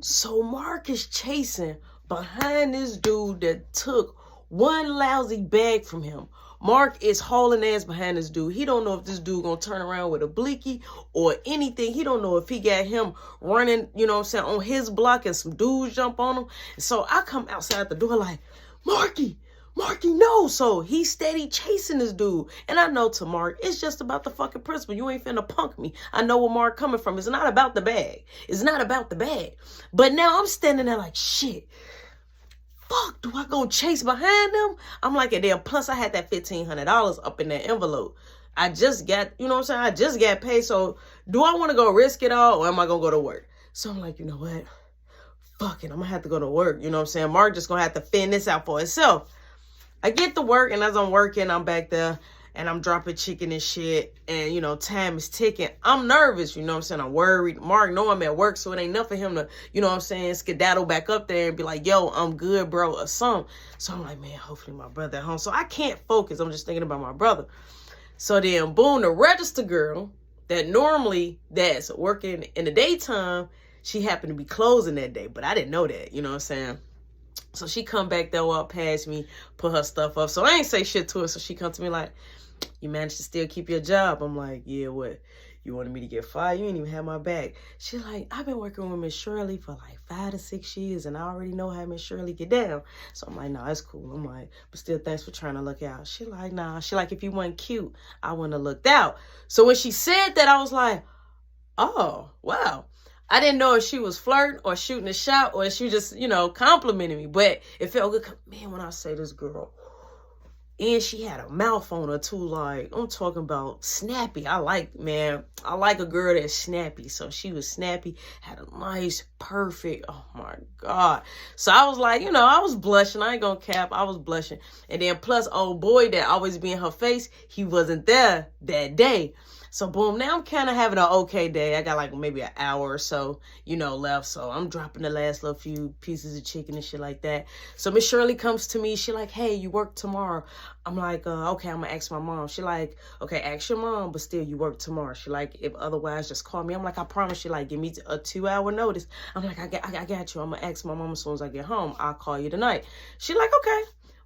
So Mark is chasing behind this dude that took one lousy bag from him. Mark is hauling ass behind this dude. He don't know if this dude gonna turn around with a blicky or anything. He don't know if he got him running, you know what I'm saying, on his block and some dudes jump on him. So I come outside the door like, Marky, no. So he's steady chasing this dude. And I know to Mark, it's just about the fucking principle. You ain't finna punk me. I know where Mark coming from. It's not about the bag. It's not about the bag. But now I'm standing there like, shit. Fuck, do I go chase behind them? I'm like, and then plus I had that $1,500 up in that envelope. I just got, you know what I'm saying? I just got paid. So do I want to go risk it all or am I going to go to work? So I'm like, you know what? Fuck it. I'm going to have to go to work. You know what I'm saying? Mark just going to have to fend this out for himself. I get to work, and as I'm working, I'm back there, and I'm dropping chicken and shit, and, you know, time is ticking. I'm nervous, you know what I'm saying? I'm worried. Mark know I'm at work, so it ain't enough for him to, you know what I'm saying, skedaddle back up there and be like, yo, I'm good, bro, or something. So I'm like, man, hopefully my brother at home. So I can't focus. I'm just thinking about my brother. So then, boom, the register girl that normally that's working in the daytime, she happened to be closing that day, but I didn't know that, you know what I'm saying? So she come back there, walk past me, put her stuff up. So I ain't say shit to her. So she come to me like, you managed to still keep your job? I'm like, yeah, what? You wanted me to get fired? You ain't even have my back. She like, I've been working with Miss Shirley for like 5 to 6 years, and I already know how Miss Shirley get down. So I'm like, nah, that's cool. I'm like, but still, thanks for trying to look out. She like, nah. She like, if you weren't cute, I wouldn't have looked out. So when she said that, I was like, oh, wow. I didn't know if she was flirting or shooting a shot or if she just, you know, complimenting me. But it felt good. Man, when I say this girl, and she had a mouth on her too, like, I'm talking about snappy. I like a girl that's snappy. So she was snappy, had a nice, perfect, oh my God. So I was like, you know, I was blushing. I ain't gonna cap. I was blushing. And then plus old boy that always be in her face, he wasn't there that day. So boom, now I'm kind of having an okay day. I got like maybe an hour or so, you know, left. So I'm dropping the last little few pieces of chicken and shit like that. So Miss Shirley comes to me. She like, hey, you work tomorrow? I'm like, okay, I'm gonna ask my mom. She like, okay, ask your mom, but still you work tomorrow. She like, if otherwise, just call me. I'm like, I promise you, like, give me a 2-hour notice. I'm like, I got you. I'm gonna ask my mom as soon as I get home. I'll call you tonight. She like, okay.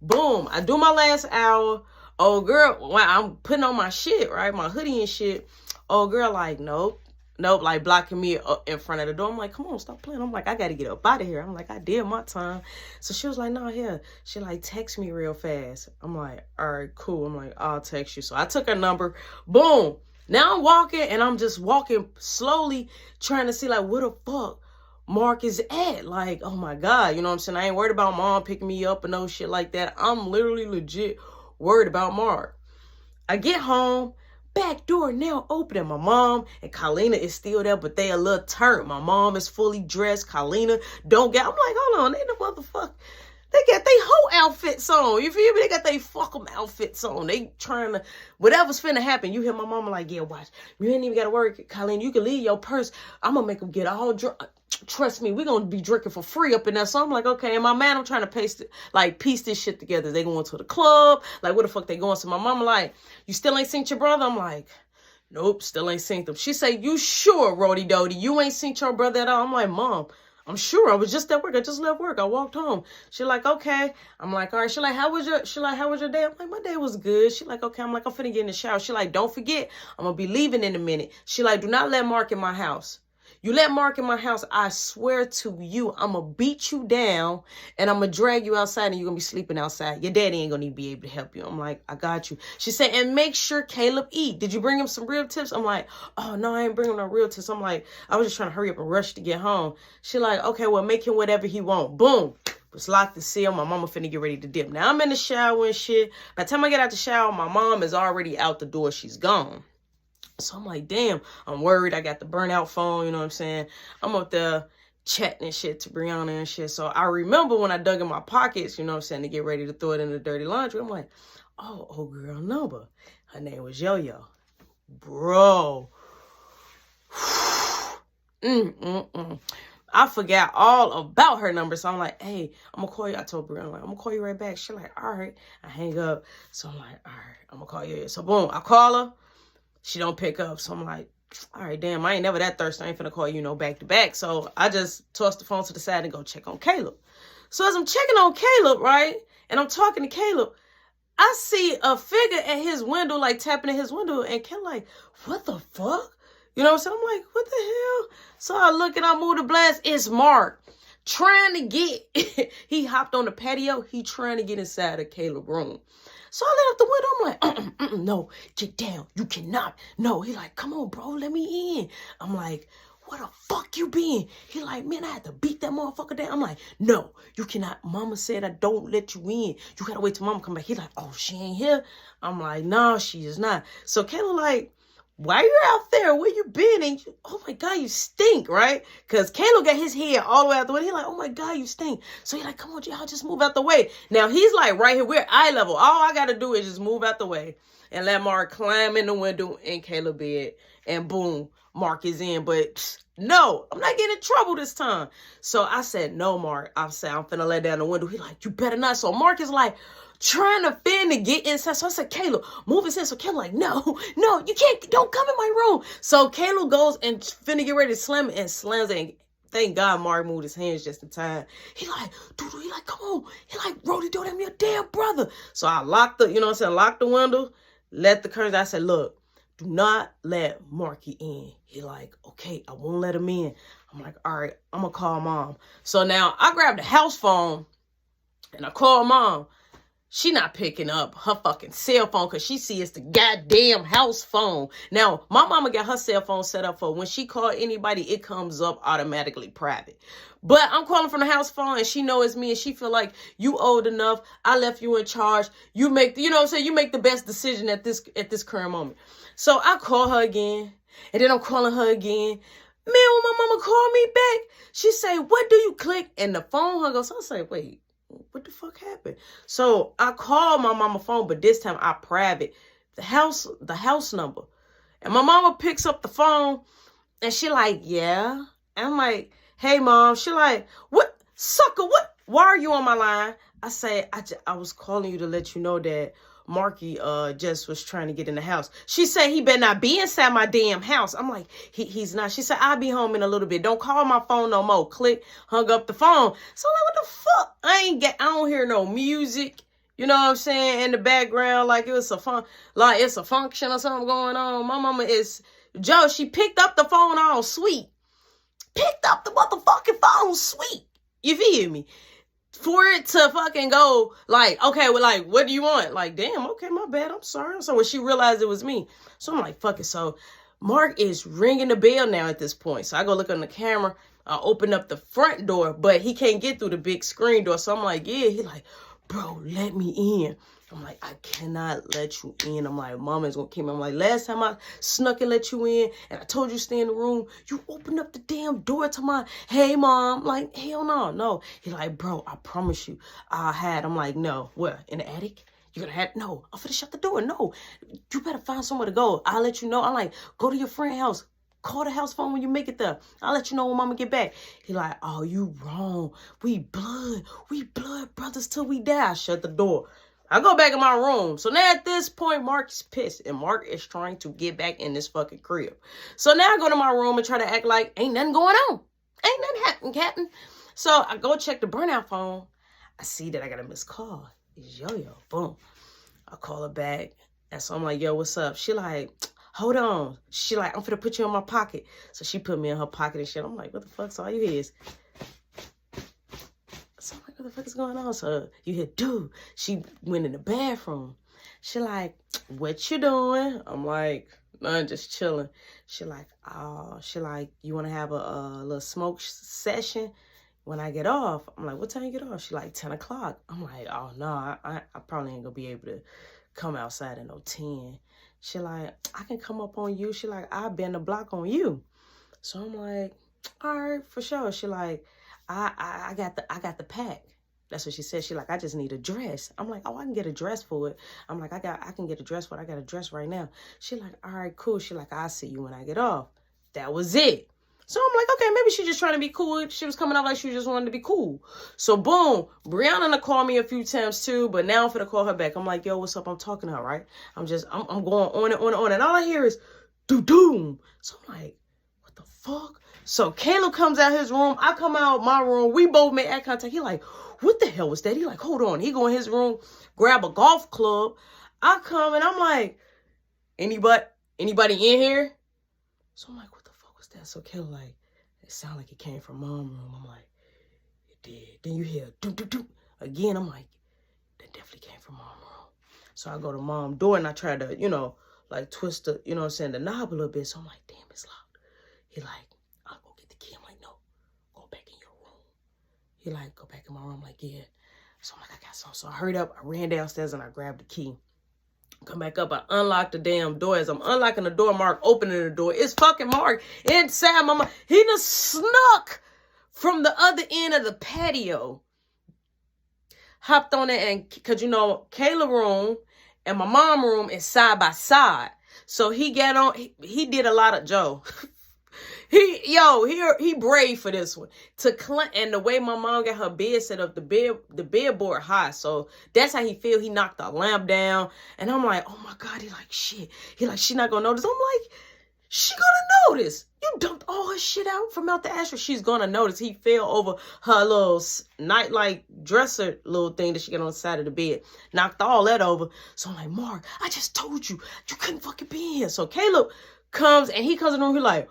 Boom. I do my last hour. Oh, girl, when I'm putting on my shit, right? My hoodie and shit. Oh, girl, like, nope, like blocking me up in front of the door. I'm like, come on, stop playing. I'm like, I got to get up out of here. I'm like, I did my time. So she was like, no, here. She like, text me real fast. I'm like, all right, cool. I'm like, I'll text you. So I took her number. Boom. Now I'm walking, and I'm just walking slowly, trying to see, like, where the fuck Mark is at. Like, oh my God, you know what I'm saying? I ain't worried about mom picking me up and no shit like that. I'm literally legit worried about Mark. I get home, back door now open, and my mom and Carlina is still there, but they a little turned. My mom is fully dressed. Carlina don't get. I'm like, hold on, they the motherfucker. They got their whole outfits on. You feel me? They got their fucking outfits on. They trying to, whatever's finna happen. You hear my mama like, yeah, watch. You ain't even got to worry, Colleen. You can leave your purse. I'm going to make them get all drunk. Trust me, we're going to be drinking for free up in there. So I'm like, okay. And my man, I'm trying to piece this shit together. They going to the club. Like, where the fuck they going? So my mama like, you still ain't seen your brother? I'm like, nope, still ain't seen them. She say, you sure, Rody Dody? You ain't seen your brother at all? I'm like, Mom, I'm sure. I was just at work. I just left work. I walked home. She like, okay. I'm like, all right. She like, how was your day? I'm like, my day was good. She like, okay. I'm like, I'm finna get in the shower. She like, don't forget, I'm gonna be leaving in a minute. She like, do not let Mark in my house. You let Mark in my house, I swear to you, I'm going to beat you down and I'm going to drag you outside and you're going to be sleeping outside. Your daddy ain't going to be able to help you. I'm like, I got you. She said, and make sure Caleb eat. Did you bring him some rib tips? I'm like, oh, no, I ain't bringing no rib tips. I'm like, I was just trying to hurry up and rush to get home. She like, okay, well, make him whatever he want. Boom. It's locked and sealed. My mama finna get ready to dip. Now I'm in the shower and shit. By the time I get out the shower, my mom is already out the door. She's gone. So I'm like, damn, I'm worried. I got the burnout phone, you know what I'm saying? I'm up there chatting and shit to Brianna and shit. So I remember when I dug in my pockets, you know what I'm saying, to get ready to throw it in the dirty laundry. I'm like, oh girl number. Her name was Yo-Yo. Bro. I forgot all about her number. So I'm like, hey, I'm going to call you. I told Brianna, like, I'm going to call you right back. She's like, all right. I hang up. So I'm like, all right, I'm going to call you. So boom, I call her. She don't pick up. So I'm like, all right, damn, I ain't never that thirsty. I ain't finna call you no back to back. So I just tossed the phone to the side and go check on Caleb. So as I'm checking on Caleb, right, and I'm talking to Caleb, I see a figure at his window, like tapping at his window, and Caleb like, what the fuck? You know what I'm saying? I'm like, what the hell? So I look and I move the blast. It's Mark trying to get, he hopped on the patio. He trying to get inside of Caleb's room. So I let up the window. I'm like, no, get down. You cannot. No. He like, come on, bro. Let me in. I'm like, where the fuck you been? He like, man, I had to beat that motherfucker down. I'm like, no, you cannot. Mama said I don't let you in. You gotta wait till mama come back. He like, oh, she ain't here? I'm like, no, she is not. So Caleb like, why you out there? Where you been? And you, oh my God, you stink, right? Because Caleb got his head all the way out the way. He like, oh my God, you stink. So he like, come on, y'all, just move out the way. Now he's like right here. We're eye level. All I got to do is just move out the way and let Mark climb in the window in Caleb's bed. And boom, Mark is in. But no, I'm not getting in trouble this time. So I said, no, Mark. I said, I'm finna let down the window. He like, you better not. So Mark is like, trying to fin to get inside. So I said, Caleb, move inside. So Caleb like, no, you can't, don't come in my room. So Caleb goes and finna get ready to slam it and slams it. And thank God Mark moved his hands just in time. He like, dude, he like, come on. He like, Brody, don't have me a damn brother. So I locked the, you know what I'm saying, locked the window, let the curtains. I said, look, do not let Marky in. He like, okay, I won't let him in. I'm like, all right, I'm gonna call mom. So now I grabbed the house phone and I called mom. She not picking up her fucking cell phone because she sees the goddamn house phone. Now, my mama got her cell phone set up for when she call anybody, it comes up automatically private. But I'm calling from the house phone and she know it's me and she feel like you old enough. I left you in charge. You make, you know what I'm saying? You make the best decision at this current moment. So I call her again and then I'm calling her again. Man, when my mama called me back, she say, what do you click? And the phone hung up. So I say, wait. What the fuck happened? So I called my mama phone, but this time I private the house number. And my mama picks up the phone and she like, yeah. And I'm like, hey mom. She like, what sucker? What? Why are you on my line? I say, I was calling you to let you know that Marky just was trying to get in the house. She said he better not be inside my damn house. I'm like, he's not. She said, I'll be home in a little bit. Don't call my phone no more. Click, hung up the phone. So I'm like, what the fuck? I don't hear no music. You know what I'm saying? In the background, like it was it's a function or something going on. My mama is Joe. She picked up the phone all sweet. Picked up the motherfucking phone sweet. You feel me? For it to fucking go like, okay, well, like, what do you want? Like, damn, okay, my bad. I'm sorry. So when she realized it was me, so I'm like, fuck it. So Mark is ringing the bell now at this point. So I go look on the camera. I open up the front door, but he can't get through the big screen door. So I'm like, yeah. He like, bro, let me in. I'm like, I cannot let you in. I'm like, mama's gonna kill me. I'm like, last time I snuck and let you in and I told you stay in the room, you opened up the damn door to my, hey mom. Like, hell no. He like, bro, I promise you I had. I'm like, no. Where? In the attic? You're gonna have, no, I'm finna shut the door. No, you better find somewhere to go. I'll let you know. I'm like, go to your friend's house. Call the house phone when you make it there. I'll let you know when mama get back. He like, oh, you wrong. We blood brothers till we die. I shut the door. I go back in my room. So now at this point, Mark is pissed. And Mark is trying to get back in this fucking crib. So now I go to my room and try to act like ain't nothing going on. Ain't nothing happening, Captain. So I go check the burnout phone. I see that I got a missed call. It's Yo-Yo. Boom. I call her back. And so I'm like, yo, what's up? She like, hold on. She like, I'm finna put you in my pocket. So she put me in her pocket and shit. I'm like, what the fuck? So all you hear is... So I'm like, what the fuck is going on? So you hear, dude, she went in the bathroom. She like, what you doing? I'm like, nothing, just chilling. She like, you want to have a little smoke session when I get off? I'm like, what time you get off? She like, 10 o'clock. I'm like, oh, no, I probably ain't going to be able to come outside at no 10. She like, I can come up on you. She like, I'll bend the block on you. So I'm like, all right, for sure. She like, I got the pack. That's what she said. She like, I just need a dress. I'm like, oh, I can get a dress for it. I'm like, I can get a dress for it. I got a dress right now. She like, all right, cool. She like, I'll see you when I get off. That was it. So I'm like, okay, maybe she's just trying to be cool. She was coming out like she just wanted to be cool. So boom, Brianna called me a few times too, but now I'm finna call her back. I'm like, yo, what's up? I'm talking to her, right? I'm going on and on and on. And all I hear is, do-doom. So I'm like, what the fuck? So Caleb comes out his room. I come out my room. We both make eye contact. He like, what the hell was that? He like, hold on. He go in his room, grab a golf club. I come and I'm like, anybody in here? So I'm like, what the fuck was that? So Caleb like, it sounded like it came from mom's room. I'm like, it did. Then you hear do-do-do. Again, I'm like, that definitely came from mom's room. So I go to mom's door and I try to, you know, like twist the, you know what I'm saying, the knob a little bit. So I'm like, damn, it's locked. He like, I'll go get the key. I'm like, no, go back in your room. He like, go back in my room. I'm like, yeah. So I'm like, I got some. So I hurried up. I ran downstairs and I grabbed the key. Come back up. I unlocked the damn door. As I'm unlocking the door, Mark opening the door. It's fucking Mark inside my mom. He done snuck from the other end of the patio. Hopped on it and, because, you know, Kayla's room and my mom's room is side by side. So he got on, he did a lot of Joe. He brave for this one. And the way my mom got her bed set up, the bedboard high. So that's how he feel. He knocked the lamp down. And I'm like, oh my God. He like, shit. He like, she not gonna notice. I'm like, she gonna notice. You dumped all her shit out from out the ashtray. She's gonna notice. He fell over her little nightlight dresser little thing that she got on the side of the bed. Knocked all that over. So I'm like, Mark, I just told you. You couldn't fucking be in here. So Caleb comes and he comes in the room. He's like,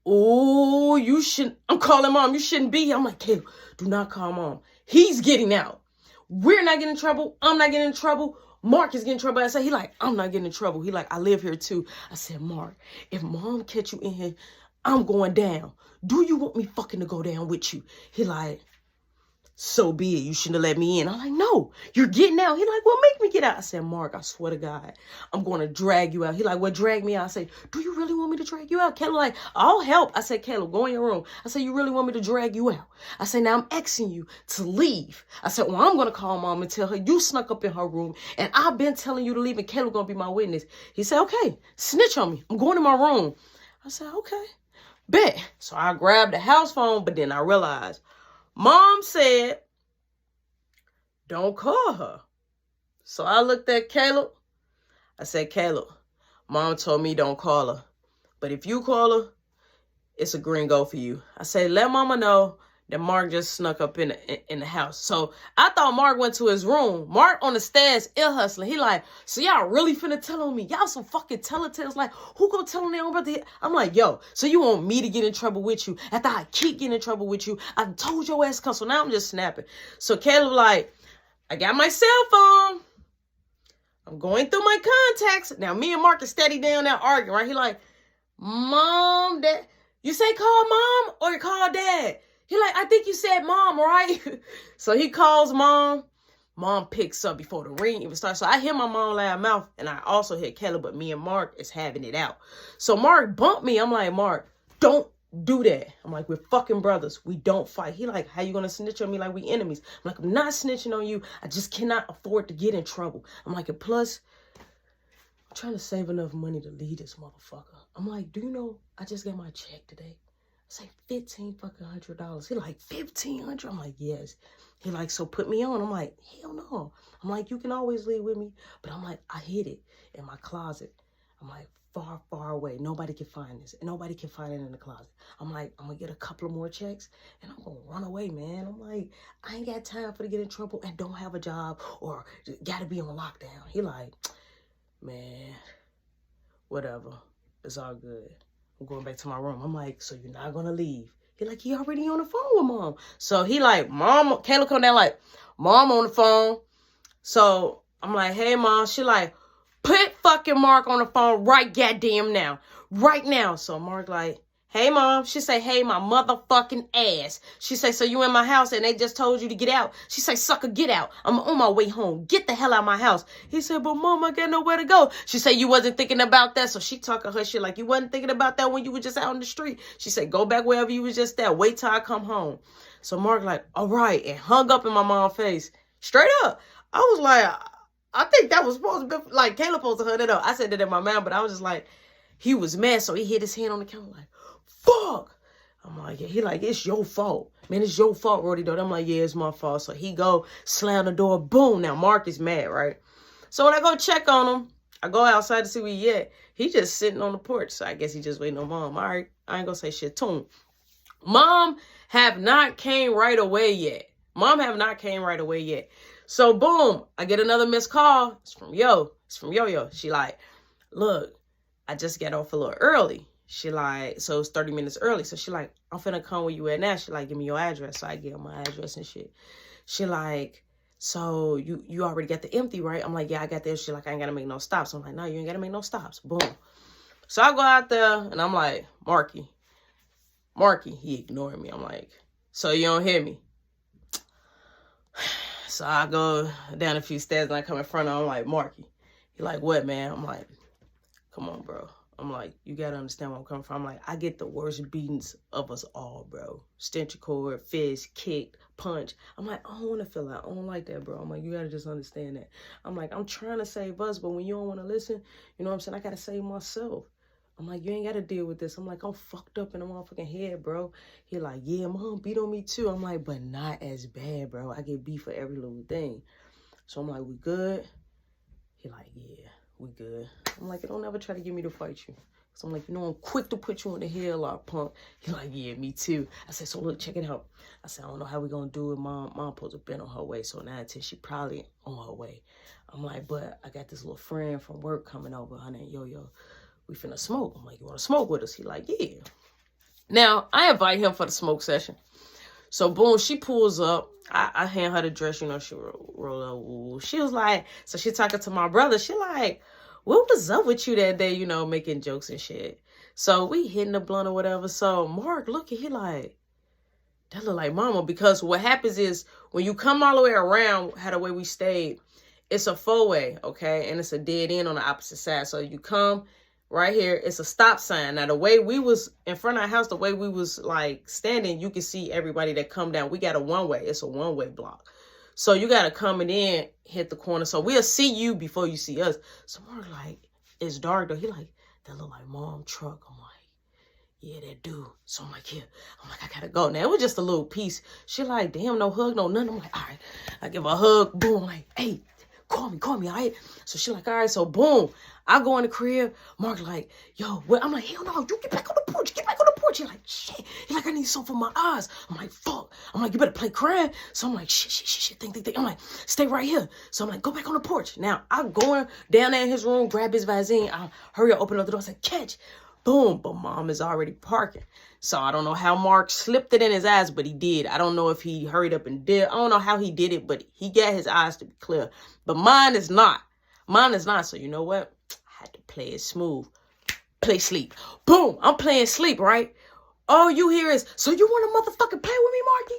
oh, you shouldn't. I'm calling mom. You shouldn't be here. I'm like, Caleb, do not call mom. He's getting out. We're not getting in trouble. I'm not getting in trouble. Mark is getting in trouble. I said, he like, I'm not getting in trouble. He like, I live here too. I said, Mark, if mom catch you in here, I'm going down. Do you want me fucking to go down with you? He like, so be it. You shouldn't have let me in. I'm like, no, you're getting out. He like, well, make me get out. I said, Mark, I swear to God, I'm going to drag you out. He like, well, drag me out. I said, do you really want me to drag you out? Caleb like, I'll help. I said, Caleb, go in your room. I said, you really want me to drag you out? I said, now I'm asking you to leave. I said, well, I'm going to call mom and tell her you snuck up in her room and I've been telling you to leave and Caleb going to be my witness. He said, okay, snitch on me. I'm going to my room. I said, okay, bet. So I grabbed the house phone, but then I realized mom said, don't call her. So I looked at Caleb. I said, Caleb, mom told me don't call her. But if you call her, it's a green go for you. I said, let mama know that Mark just snuck up in the house. So I thought Mark went to his room. Mark on the stairs, ill hustling. He like, so y'all really finna tell on me? Y'all some fucking telltales. Like, who gonna tell them they don't about the... I'm like, yo, so you want me to get in trouble with you? After I keep getting in trouble with you, I told your ass come. So now I'm just snapping. So Caleb like, I got my cell phone. I'm going through my contacts. Now, me and Mark are steady down there arguing, right? He like, mom, dad. You say call mom or you call dad? He like, I think you said mom, right? So he calls mom. Mom picks up before the ring even starts. So I hear my mom loud mouth, and I also hear Caleb, but me and Mark is having it out. So Mark bumped me. I'm like, Mark, don't do that. I'm like, we're fucking brothers. We don't fight. He like, how you gonna snitch on me like we enemies? I'm like, I'm not snitching on you. I just cannot afford to get in trouble. I'm like, and plus, I'm trying to save enough money to leave this motherfucker. I'm like, do you know I just got my check today? It's like $1,500. He like, $1,500? I'm like, yes. He like, so put me on. I'm like, hell no. I'm like, you can always leave with me. But I'm like, I hid it in my closet. I'm like, far, far away. Nobody can find this. And nobody can find it in the closet. I'm like, I'm going to get a couple of more checks and I'm going to run away, man. I'm like, I ain't got time for to get in trouble and don't have a job or got to be on lockdown. He like, man, whatever. It's all good. I'm going back to my room. I'm like, so you're not going to leave? He like, he already on the phone with mom. So he like, mom, Kayla come down like, mom on the phone. So I'm like, hey, mom. She like, put fucking Mark on the phone right goddamn now. Right now. So Mark like, hey, mom. She say, hey, my motherfucking ass. She say, so you in my house and they just told you to get out? She say, sucker, get out. I'm on my way home. Get the hell out of my house. He said, but mom, I got nowhere to go. She say, you wasn't thinking about that. So she talking her shit like you wasn't thinking about that when you were just out on the street. She said, go back wherever you was just at. Wait till I come home. So Mark like, all right. And hung up in my mom's face. Straight up. I was like, I think that was supposed to be, like, Caleb supposed to hug it up. I said that in my mouth, but I was just like, he was mad. So he hit his hand on the counter like, fuck. I'm like, yeah. He like, it's your fault. Man, it's your fault, Roddy. Though. I'm like, yeah, it's my fault. So he go, slam the door, boom. Now Mark is mad, right? So when I go check on him, I go outside to see where he at. He just sitting on the porch. So I guess he just waiting on mom. All right, I ain't gonna say shit to him. Mom have not came right away yet. So boom, I get another missed call. It's from Yo-Yo. She like, look, I just got off a little early. She like, so it's 30 minutes early. So she like, I'm finna come where you at now. She like, give me your address. So I give her my address and shit. She like, so you already got the empty, right? I'm like, yeah, I got this. She like, I ain't gotta make no stops. I'm like, no, you ain't gotta make no stops. Boom. So I go out there and I'm like, Marky, he ignoring me. I'm like, so you don't hear me? So I go down a few stairs and I come in front of him. I'm like, Marky. He like, what, man? I'm like, come on, bro. I'm like, you got to understand where I'm coming from. I'm like, I get the worst beatings of us all, bro. Stench cord, fist, kicked, punch. I'm like, I don't want to feel that. I don't like that, bro. I'm like, you got to just understand that. I'm like, I'm trying to save us, but when you don't want to listen, you know what I'm saying? I got to save myself. I'm like, you ain't got to deal with this. I'm like, I'm fucked up in the motherfucking head, bro. He like, yeah, mom beat on me too. I'm like, but not as bad, bro. I get beat for every little thing. So I'm like, we good? He like, yeah, we good. I'm like, don't ever try to get me to fight you. So I'm like, you know, I'm quick to put you in the headlock, punk. He like, yeah, me too. I said, so look, check it out. I said, I don't know how we gonna do it. Mom supposed to been on her way. So now until she probably on her way. I'm like, but I got this little friend from work coming over. Her name Yo-Yo. We finna smoke. I'm like, you want to smoke with us? He like, yeah. Now, I invite him for the smoke session. So, boom, she pulls up. I hand her the dress, you know, she roll up. She was like, so she talking to my brother. She like, what was up with you that day, you know, making jokes and shit? So, we hitting the blunt or whatever. So, Mark, look at he like, that look like mama. Because what happens is, when you come all the way around, how the way we stayed, it's a four-way, okay? And it's a dead end on the opposite side. So, you come right here, it's a stop sign. Now, the way we was in front of our house, the way we was like standing, you can see everybody that come down. We got a one-way. It's a one-way block. So you got to come in, hit the corner. So we'll see you before you see us. So Mark like, it's dark though. He like, that look like mom truck. I'm like, yeah, that do. So I'm like, yeah. I'm like, I got to go. Now, it was just a little piece. She like, damn, no hug, no nothing. I'm like, all right. I give her a hug. Boom. I'm like, hey, call me, all right? So she like, all right. So boom. I go in the crib. Mark like, yo, what? I'm like, hell no, you get back on the porch. He like, shit. He like, I need something for my eyes. I'm like, fuck. I'm like, you better play crying. So I'm like, shit, think. I'm like, stay right here. So I'm like, go back on the porch. Now, I'm going down there in his room, grab his Visine. I hurry up, open up the door. I said, catch. Boom. But mom is already parking. So I don't know how Mark slipped it in his eyes, but he did. I don't know if he hurried up and did. I don't know how he did it, but he got his eyes to be clear. But mine is not. So you know what? I had to play it smooth. Play sleep. Boom. I'm playing sleep, right? All you hear is, so you want to motherfucking play with me, Marky?